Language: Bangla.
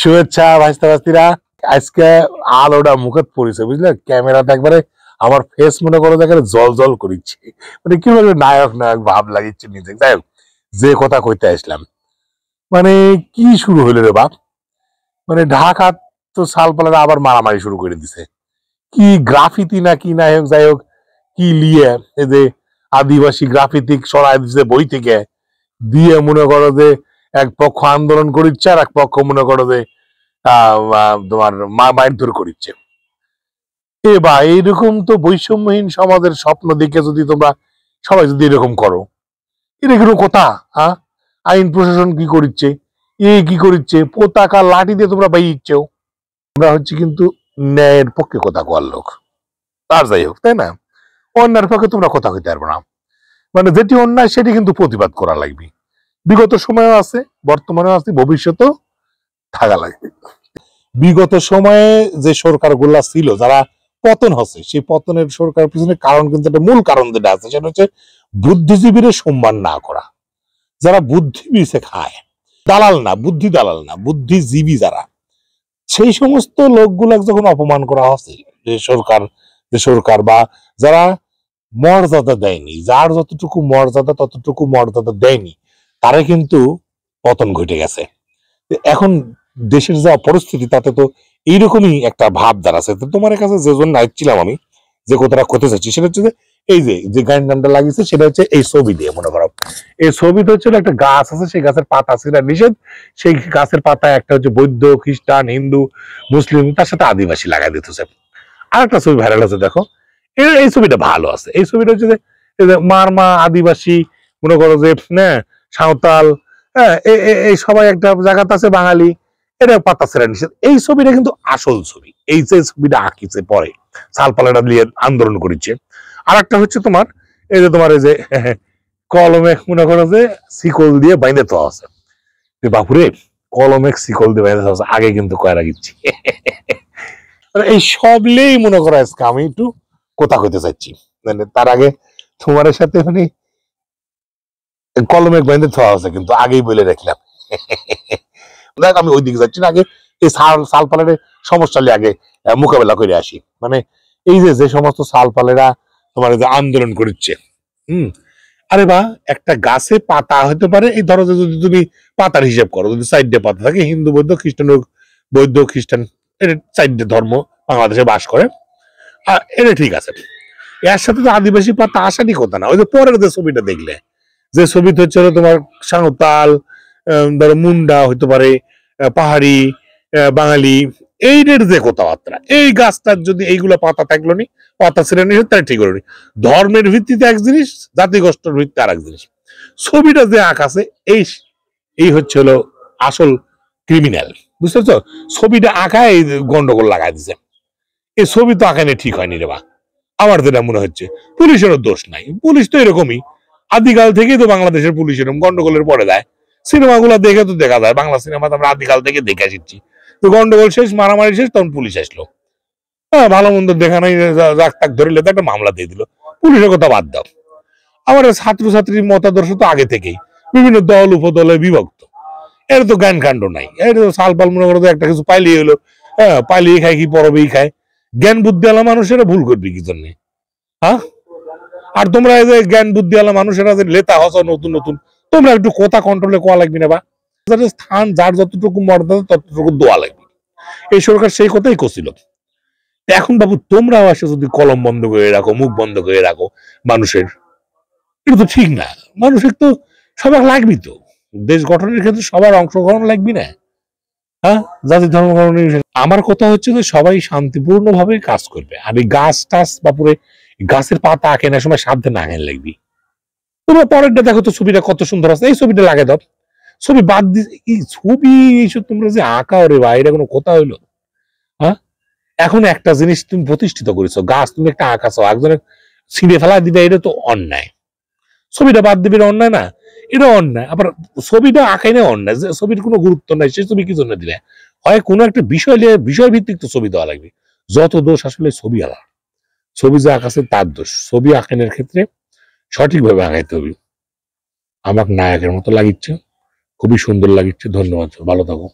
শুভেচ্ছা ভাইস্তা ভাস্তিরা। আজকে আলোটা মুখে পড়েছে বুঝলে, ক্যামেরাতে একবারে আমার ফেস মনে করো একেবারে জল জল করিচ্ছে, মানে কি বলবো, নায়ক নায়ক ভাব লাগিচ্ছে নিজে। যাই হোক, যে কথা কইতে আসলাম, মানে কি শুরু হইলো রে বাপ, মানে ঢাকা তো সালপালারা আবার মারামারি শুরু করে দিছে, কি গ্রাফিতি না কি না হোক, যাই হোক, কি লিয়ে এই যে আদিবাসী গ্রাফিতি সরাই দিছে বই থেকে, দিয়ে মনে করো যে এক পক্ষ আন্দোলন করিচ্ছে আর এক পক্ষ মনে করো যে তোমার মারধর করিচ্ছে। এ বা এইরকম তো বৈষম্যহীন সমাজের স্বপ্ন দেখে যদি তোমরা সবাই যদি এরকম করো, এটা কোনো কথা? হ্যাঁ, আইন প্রশাসন কি করিচ্ছে, কি করিচ্ছে, পতাকা লাঠি দিয়ে তোমরা বাইচ্ছেও। আমরা হচ্ছে কিন্তু ন্যায়ের পক্ষে কথা কোয়ার লোক, তার যাই হোক, তাই না? অন্যায়ের পক্ষে তোমরা কথা কইতে পারবে না, মানে যেটি অন্যায় সেটি কিন্তু প্রতিবাদ করা লাগবে। বিগত সময়েও আছে, বর্তমানেও আছে, ভবিষ্যতেও থাকা লাগবে। বিগত সময়ে যে সরকারগুলা ছিল, যারা পতন হচ্ছে, সেই পতনের সরকার পিছনে কারণ কিন্তু একটা মূল কারণ যেটা আছে, সেটা হচ্ছে বুদ্ধিজীবীর সম্মান না করা। যারা বুদ্ধি বিছে খায়, দালাল না, বুদ্ধি দালাল না, বুদ্ধিজীবী যারা, সেই সমস্ত লোকগুলা যখন অপমান করা হচ্ছে, যে সরকার বা যারা মর্যাদা দেয়নি, যার যতটুকু মর্যাদা ততটুকু মর্যাদা দেয়নি, তারা কিন্তু পতন ঘটে গেছে। এখন দেশের যা পরিস্থিতি, তাতে তো এইরকমই একটা ভাব দাঁড়াচ্ছে। তো তোমার কাছে যে জন্য আসছিলাম আমি, যে কথাটা করতে চাচ্ছি, সেটা হচ্ছে যে এই যে গানটা লাগিয়েছে, সেটা হচ্ছে এই ছবি দিয়ে। মনে করো এই ছবিটা হচ্ছে একটা গাছ আছে, সেই গাছের পাতা ছিঁড়া নিষেধ, সেই গাছের পাতায় একটা হচ্ছে বৌদ্ধ, খ্রিস্টান, হিন্দু, মুসলিম, তার সাথে আদিবাসী লাগাই দিতেছে। আর একটা ছবি ভাইরাল আছে, দেখো, এই ছবিটা ভালো আছে। এই ছবিটা হচ্ছে যে মারমা আদিবাসী, মনে করো যে সাঁওতাল, হ্যাঁ, এই সবাই একটা জায়গাতে আছে, বাঙালি, এটা পাতা ছেড়া নিষেধ। এই ছবিটা কিন্তু আসল ছবি, এই যে ছবিটা আঁকিছে পরে সালপালাটা নিয়ে আন্দোলন করেছে। আর একটা হচ্ছে তোমার এই যে তোমার এই যে কলমে মনে করো যে শিকল দিয়ে বাইন্ধে তো আছে, বাপুরে, কলমে শিকল দিয়ে বাইন্ধে আছে, আগে কিন্তু কয়রা গিচ্ছি। এই সবলেই মনে করো আজকে আমি একটু কথা কইতে চাচ্ছি, মানে তার আগে তোমার সাথে মানে কলমে বাইন্ধে থোয়া আছে, কিন্তু আগেই বলে রাখলাম। দেখ, আমি ওই দিকে যাচ্ছি না, আগে এই সালপালের সমস্যা নিয়ে আগে মোকাবেলা করে আসি। মানে এই যে সমস্ত সালপালেরা তোমার যে আন্দোলন করছে, আরে বা, একটা গাছে পাতা হতে পারে, এই ধরো যদি তুমি পাতার হিসাব করো, যদি সাইডে পাতা থাকে, হিন্দু বৌদ্ধ খ্রিস্টান, বৌদ্ধ খ্রিস্টান, এটা সাইডে ধর্ম বাংলাদেশে বাস করে, এটা ঠিক আছে। এর সাথে তো আদিবাসী পাতা আসারই কথা না। ওই যে পরের যে ছবিটা দেখলে, যে ছবিতে হচ্ছে তোমার সাঁওতাল, ধরো মুন্ডা হইতে পারে, পাহাড়ি, বাঙালি, এইটার যে কথাবার্তা, এই গাছটার যদি এইগুলা পাতা থাকলো নি, পাতা ছেড়ে নিয়ে তাই ঠিক হলো নি। ধর্মের ভিত্তিতে এক জিনিস, জাতিগোষ্ঠীর ভিত্তিতে আর এক জিনিস। ছবিটা যে আঁকাছে, এই হচ্ছে হলো আসল ক্রিমিনাল, বুঝতেছ? ছবিটা আঁকায় এই গন্ডগোল লাগাই দিছে। এই ছবি তো আঁকানে ঠিক হয়নি রে বা। আমার যেটা মনে হচ্ছে, পুলিশেরও দোষ নাই, পুলিশ তো এরকমই, আদিকাল থেকেই তো বাংলাদেশের পুলিশ এরকম গন্ডগোলের পরে দেয়। সিনেমাগুলো দেখে তো দেখা যায়, বাংলা সিনেমা তো আমরা আদিকাল থেকে দেখে আসছি, তো গন্ডগোল শেষ, মারামারি শেষ, তখন পুলিশ আসলো। হ্যাঁ, ভালো মন্দ দেখা নাই, রাগ তাক ধরিলে তো একটা মামলা দিয়ে দিল। পুলিশের কথা বাদ দাও, আমার ছাত্রছাত্রীর মতাদর্শ তো আগে থেকেই বিভিন্ন দল উপদলে বিভক্ত। এর তো জ্ঞান কাণ্ড নাই, এর তো সালপাল মনে করো একটা কিছু পাইলেই হলো, হ্যাঁ, পাইলেই খায় কি পরবেই খায়। জ্ঞান বুদ্ধি আলা মানুষেরা ভুল করবে কি জন্য? হ্যাঁ, আর তোমরা এই যে জ্ঞান বুদ্ধি আলা মানুষেরা যে লেতা হস নতুন নতুন, তোমরা একটু কথা কন্ট্রোলে কোয়া লাগবে না বা, স্থান যার যতটুকু মর্যাদা ততটুকু দোয়া লাগবে। এই সরকার সেই কথাই করছিল। এখন বাবু, তোমরাও আসে যদি কলম বন্ধ করে রাখো, মুখ বন্ধ করে রাখো মানুষের, এটা তো ঠিক না। মানুষের তো সবার লাগবি, তো দেশ গঠনের ক্ষেত্রে সবার অংশগ্রহণ লাগবি না? হ্যাঁ, জাতি ধর্মগ্রহণ। আমার কথা হচ্ছে যে সবাই শান্তিপূর্ণ ভাবে কাজ করবে, আর এই গাছ টাছ বা পুরো গাছের পাতা কেনার সময় সাবধানে আগে লাগবি। তোমরা পরেরটা দেখো তো, ছবিটা কত সুন্দর আছে, এই ছবিটা লাগে দাও। ছবি বাদ দিয়ে এই ছবি, এইসব তোমরা যে আঁকা, ওরে ভাই, এটা কোনো কথা হইলো? হ্যাঁ, এখন একটা জিনিস তুমি প্রতিষ্ঠিত করেছো, গাছ তুমি একটা আঁকাছো, একজনের ছিঁড়ে ফেলা দিবে, এটা তো অন্যায়। ছবিটা বাদ দিবে, এটা অন্যায় না? এটা অন্যায়। আবার ছবিটা আঁকাই না অন্যায়, যে ছবির কোনো গুরুত্ব নাই, সেই ছবি কি জন্য দিলে? হয় কোনো একটা বিষয় নিয়ে, বিষয় ভিত্তিক তো ছবি দেওয়া লাগবে। যত দোষ আসলে ছবি আলা, ছবি যে আঁকাছে তার দোষ। ছবি আঁকানোর ক্ষেত্রে সঠিকভাবে আঁকাইতে হবে। আমাকে নায়কের মতো লাগিচ্ছে, খুবই সুন্দর লাগিচ্ছে। ধন্যবাদ, ভালো থাকো।